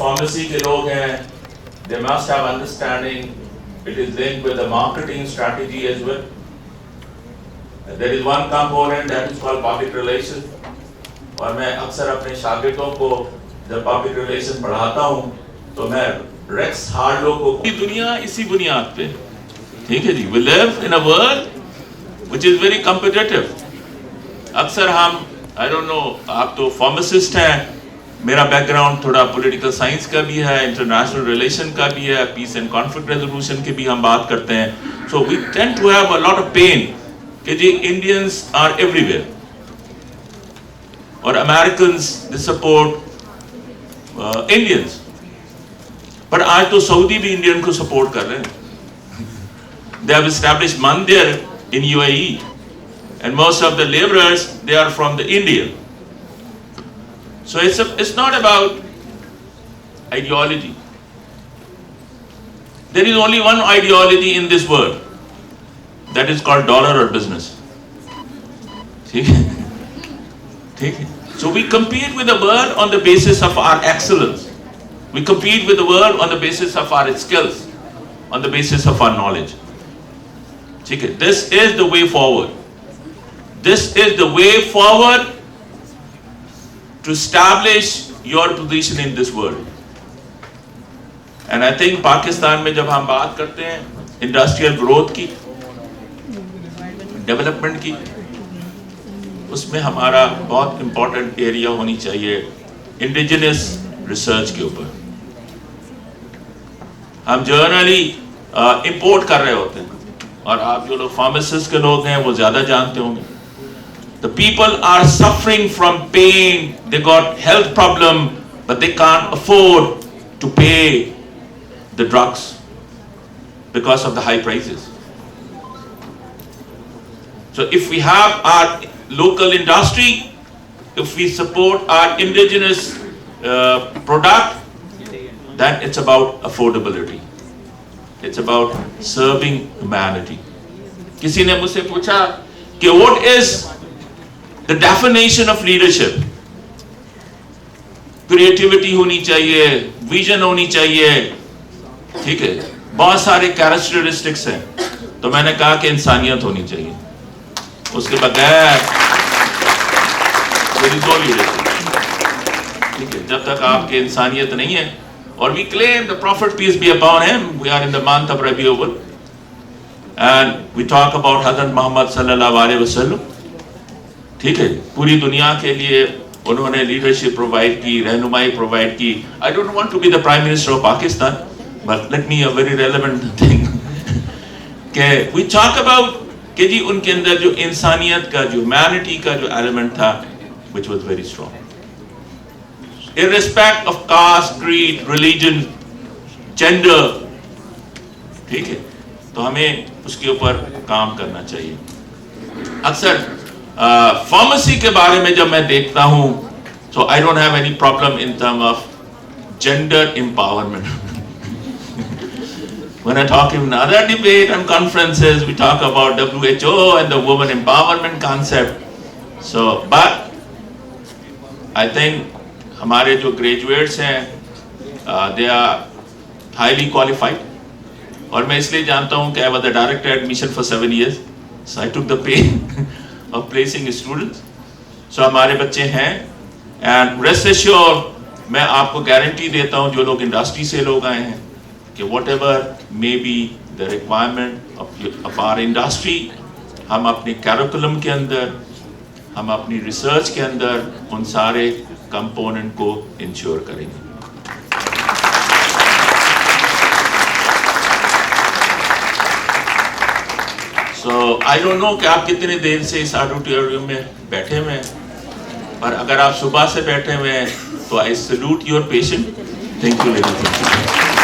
pharmacy के लोग हैं, they must have understanding. It is linked with the marketing strategy as well. There is one component that is called public relations. और मैं अक्सर अपने शागिर्दों को जब पब्लिक रिलेशन पढ़ाता हूँ तो मैं रेक्स हार्लो को दुनिया इसी बुनियाद पे, ठीक है जी, we live in a world which is very competitive. अक्सर हम I don't know, आप तो फार्मासिस्ट हैं, मेरा बैकग्राउंड थोड़ा पॉलिटिकल साइंस का भी है, इंटरनेशनल रिलेशन का भी है, पीस एंड कॉन्फ्लिक्ट रेजोल्यूशन की भी हम बात करते हैं. So we tend to have a lot of pain कि जी इंडियंस आर एवरीवेयर और अमेरिकन्स दे सपोर्ट इंडियंस, पर आज तो सऊदी भी इंडियन को सपोर्ट कर रहे हैं. दे हैव एस्टैब्लिश्ड मंदिर in UAE and most of the laborers they are from the India. So it's not about ideology. There is only one ideology in this world, that is called dollar or business. ठीक है. So we compete with the world on the basis of our excellence. We compete with the world on the basis of our skills, on the basis of our knowledge. ठीक है. This is the way forward. This is the way forward to establish your position in this world. And I think Pakistan में जब हम बात करते हैं industrial growth की, development की, उसमें हमारा बहुत इंपॉर्टेंट एरिया होनी चाहिए इंडिजिनस रिसर्च के ऊपर. हम जर्नली इंपोर्ट कर रहे होते हैं और आप जो लोग फार्मासिस्ट के लोग हैं वो ज्यादा जानते होंगे. The people are suffering from pain. They got health problem, but they can't afford to pay the drugs because of the high prices. So if we have our local industry, if we support our indigenous product, then it's about affordability. It's about serving humanity. किसी ने मुझसे पूछा कि what is the definition of leadership? Creativity होनी चाहिए, vision होनी चाहिए, ठीक है, बहुत सारे कैरेक्टरिस्टिक्स हैं. तो मैंने कहा कि इंसानियत होनी चाहिए, उसके बगैर there is no leadership. ठीक है, जब तक आपके इंसानियत नहीं है. और we claim the Prophet peace be upon him, we are in the month of Rabiul Awwal and we talk about Hazrat Muhammad sallallahu alaihi wasallam. ठीक है, पूरी दुनिया के लिए उन्होंने लीडरशिप प्रोवाइड की, रहनुमाई प्रोवाइड की. I don't want to be the prime minister of Pakistan, but let me a very relevant thing कि वी टॉक अबाउट कि जी उनके अंदर जो इंसानियत का, जो ह्यूमैनिटी का जो एलिमेंट था, which was very strong irrespective of caste, creed, religion, gender. ठीक है, तो हमें उसके ऊपर काम करना चाहिए. अक्सर फार्मेसी के बारे में जब मैं देखता हूं तो I don't have any problem in term of gender empowerment. When I talk in other debate and conferences, we talk about WHO and the women empowerment concept. So, but I think हमारे जो graduates हैं, they are highly qualified. और मैं इसलिए जानता हूं कि I was the director admission for 7 years, so I took the pain of placing students. So हमारे बच्चे हैं and rest assured, मैं आपको गारंटी देता हूं जो लोग इंडस्ट्री से लोग आए हैं कि whatever may be the requirement of our industry, हम अपने कैरिकुलम के अंदर, हम अपनी रिसर्च के अंदर उन सारे कंपोनेंट को इंश्योर करेंगे. So I don't know कि आप कितने देर से इस ऑडिटोरियम में बैठे हुए हैं, पर अगर आप सुबह से बैठे हुए हैं तो I salute your patience. Thank you, ladies and gentlemen.